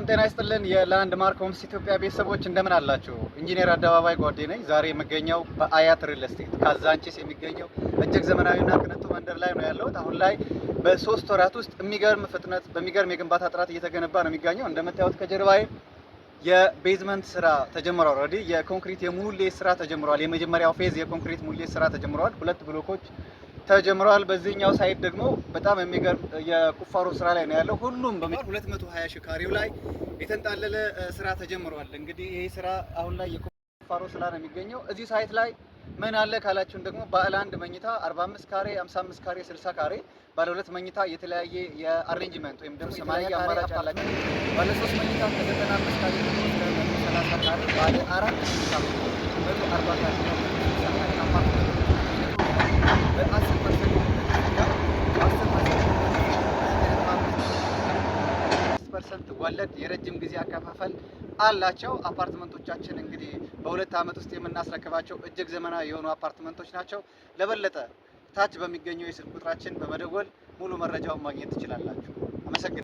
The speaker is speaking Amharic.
ሰላም ጤና ይስጥልን። የላንድ ማርክ ሆምስ ኢትዮጵያ ቤተሰቦች እንደምን አላችሁ? ኢንጂነር አደባባይ ጓዴ ነኝ። ዛሬ የምገኘው በአያት ሪል ስቴት ካዛንቺስ የሚገኘው እጅግ ዘመናዊና ቅንጡ መንደር ላይ ነው ያለሁት። አሁን ላይ በ3 ወራት ውስጥ የሚገርም ፍጥነት በሚገርም የግንባታ ጥራት እየተገነባ ነው የሚገኘው። እንደምታዩት ከጀርባዬ የቤዝመንት ስራ ተጀምሯል። ኦልሬዲ የኮንክሪት የሙሌት ስራ ተጀምሯል። የመጀመሪያው ፌዝ የኮንክሪት ሙሌት ስራ ተጀምሯል። 2 ብሎኮች ተጀምሯል። በዚህኛው ሳይድ ደግሞ በጣም የሚገርም የቁፋሮ ስራ ላይ ነው ያለው። ሁሉም በ220 ሺህ ካሬው ላይ የተንጣለለ ስራ ተጀምሯል። እንግዲህ ይሄ ስራ አሁን ላይ የቁፋሮ ስራ ነው የሚገኘው። እዚህ ሳይት ላይ ምን አለ ካላችሁን ደግሞ ባለ 1 መኝታ 45 ካሬ፣ 55 ካሬ፣ 60 ካሬ፣ ባለ 2 መኝታ የተለያየ የአሬንጅመንት ወይም ደግሞ 80 አማራጭ አላቸው። ባለ 3 መኝታ ከ95 ካሬ እስከ 130 ካሬ፣ ባለ 4 መኝታ 140 ካሬ ወለድ የረጅም ጊዜ አከፋፈል አላቸው። አፓርትመንቶቻችን እንግዲህ በ2 ዓመት ውስጥ የምናስረክባቸው እጅግ ዘመናዊ የሆኑ አፓርትመንቶች ናቸው። ለበለጠ ታች በሚገኘው የስልክ ቁጥራችን በመደወል ሙሉ መረጃውን ማግኘት ትችላላችሁ። አመሰግናለሁ።